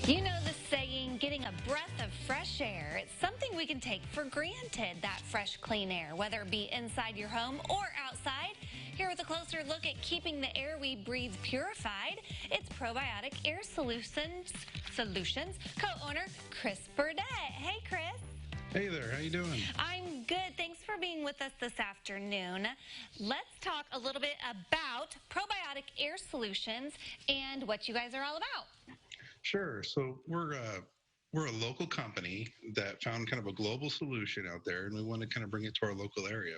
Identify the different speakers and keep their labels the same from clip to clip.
Speaker 1: You know the saying, getting a breath of fresh air. It's something we can take for granted, that fresh, clean air, whether it be inside your home or outside. Here with a closer look at keeping the air we breathe purified, it's Probiotic Air Solutions co-owner Chris Burdett. Hey, Chris.
Speaker 2: Hey there, how you doing?
Speaker 1: I'm good. Thanks for being with us this afternoon. Let's talk a little bit about Probiotic Air Solutions and what you guys are all about.
Speaker 2: Sure. So we're a local company that found kind of a global solution out there, and we want to kind of bring it to our local area.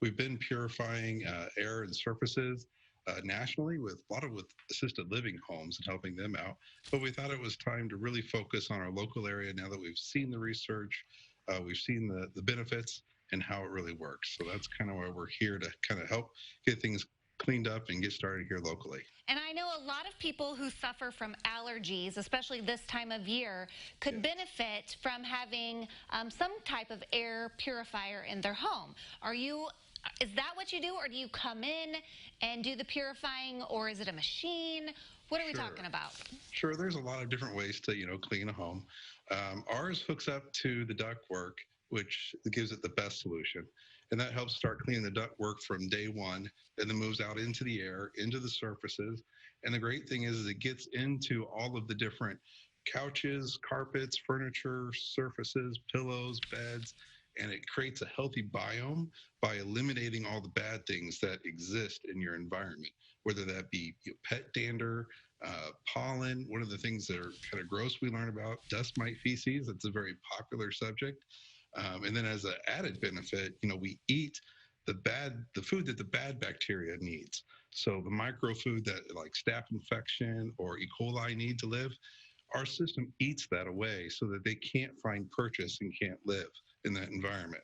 Speaker 2: We've been purifying air and surfaces nationally with a lot of with assisted living homes and helping them out. But we thought it was time to really focus on our local area now that we've seen the research, we've seen the benefits and how it really works. So that's kind of why we're here to kind of help get things cleaned up and get started here locally.
Speaker 1: And I know a lot of people who suffer from allergies, especially this time of year, could benefit from having some type of air purifier in their home. Is that what you do, or do you come in and do the purifying, or is it a machine? What are we talking about?
Speaker 2: Sure, there's a lot of different ways to, clean a home. Ours hooks up to the ductwork, which gives it the best solution. And that helps start cleaning the ductwork from day one, and then moves out into the air, into the surfaces. And the great thing is it gets into all of the different couches, carpets, furniture, surfaces, pillows, beds, and it creates a healthy biome by eliminating all the bad things that exist in your environment, whether that be pet dander, pollen. One of the things that are kind of gross we learn about, dust mite feces. That's a very popular subject. And then as an added benefit, we eat the food that the bad bacteria needs. So the micro food that like staph infection or E. coli need to live, our system eats that away so that they can't find purchase and can't live in that environment.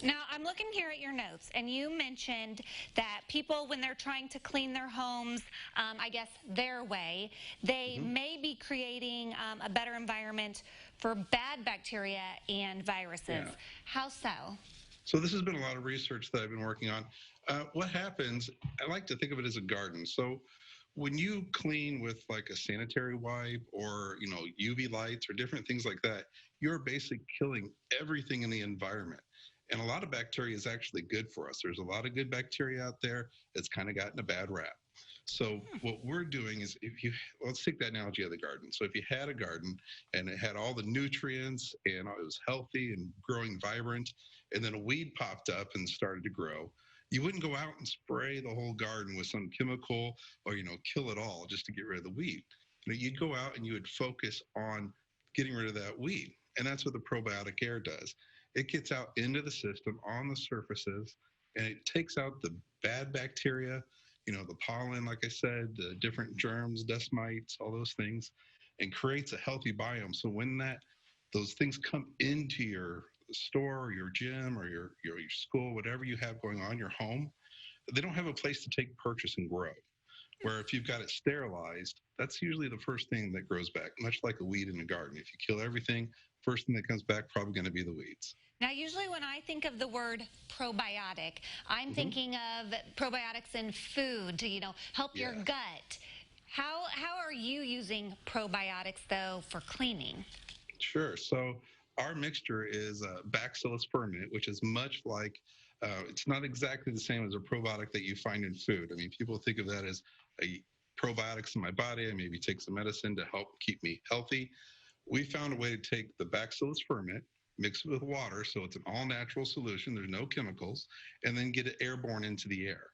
Speaker 1: Now, I'm looking here at your notes, and you mentioned that people, when they're trying to clean their homes, I guess their way, they may be creating a better environment for bad bacteria and viruses.
Speaker 2: Yeah.
Speaker 1: How so?
Speaker 2: So this has been a lot of research that I've been working on. What happens, I like to think of it as a garden. So when you clean with like a sanitary wipe or, UV lights or different things like that, you're basically killing everything in the environment. And a lot of bacteria is actually good for us. There's a lot of good bacteria out there that's kind of gotten a bad rap. So what we're doing is let's take that analogy of the garden. So if you had a garden and it had all the nutrients and it was healthy and growing vibrant, and then a weed popped up and started to grow, you wouldn't go out and spray the whole garden with some chemical or, kill it all just to get rid of the weed. You'd go out and you would focus on getting rid of that weed. And that's what the probiotic air does. It gets out into the system on the surfaces, and it takes out the bad bacteria, the pollen, like I said, the different germs, dust mites, all those things, and creates a healthy biome. So when those things come into your store or your gym or your school, whatever you have going on, your home, they don't have a place to take purchase and grow. Where if you've got it sterilized, that's usually the first thing that grows back, much like a weed in a garden. If you kill everything, first thing that comes back probably going to be the weeds.
Speaker 1: Now, usually when I think of the word probiotic, I'm thinking of probiotics in food to, help your gut. How are you using probiotics, though, for cleaning?
Speaker 2: Sure. So our mixture is Bacillus ferment, which is much like, it's not exactly the same as a probiotic that you find in food. I mean, people think of that as probiotics in my body. I maybe take some medicine to help keep me healthy. We found a way to take the Bacillus ferment, mix it with water, so it's an all-natural solution, there's no chemicals, and then get it airborne into the air.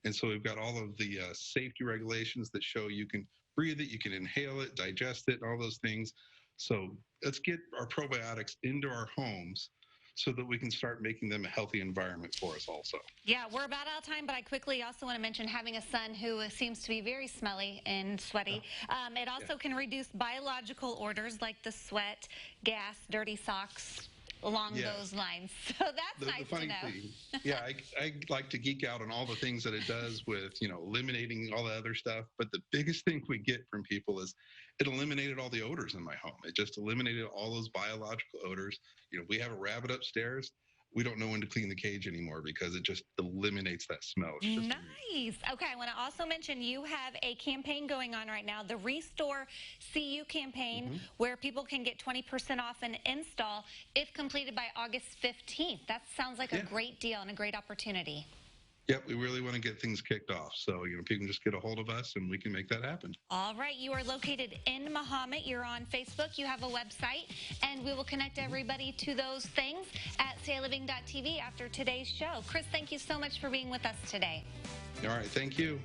Speaker 2: And so we've got all of the safety regulations that show you can breathe it, you can inhale it, digest it, all those things. So let's get our probiotics into our homes so that we can start making them a healthy environment for us also.
Speaker 1: Yeah, we're about out of time, but I quickly also want to mention having a son who seems to be very smelly and sweaty. It also can reduce biological orders like the sweat, gas, dirty socks, along those lines. So that's nice to know.
Speaker 2: I like to geek out on all the things that it does with, eliminating all the other stuff. But the biggest thing we get from people is it eliminated all the odors in my home. It just eliminated all those biological odors. We have a rabbit upstairs. we don't know when to clean the cage anymore because it just eliminates that smell. It's just
Speaker 1: Nice. Okay, I want to also mention you have a campaign going on right now, the Restore CU campaign, where people can get 20% off an install if completed by August 15th. That sounds like a great deal and a great opportunity.
Speaker 2: Yep, we really want to get things kicked off. So, people can just get a hold of us and we can make that happen.
Speaker 1: All right. You are located in Mahomet. You're on Facebook. You have a website. And we will connect everybody to those things at stayliving.tv after today's show. Chris, thank you so much for being with us today.
Speaker 2: All right. Thank you.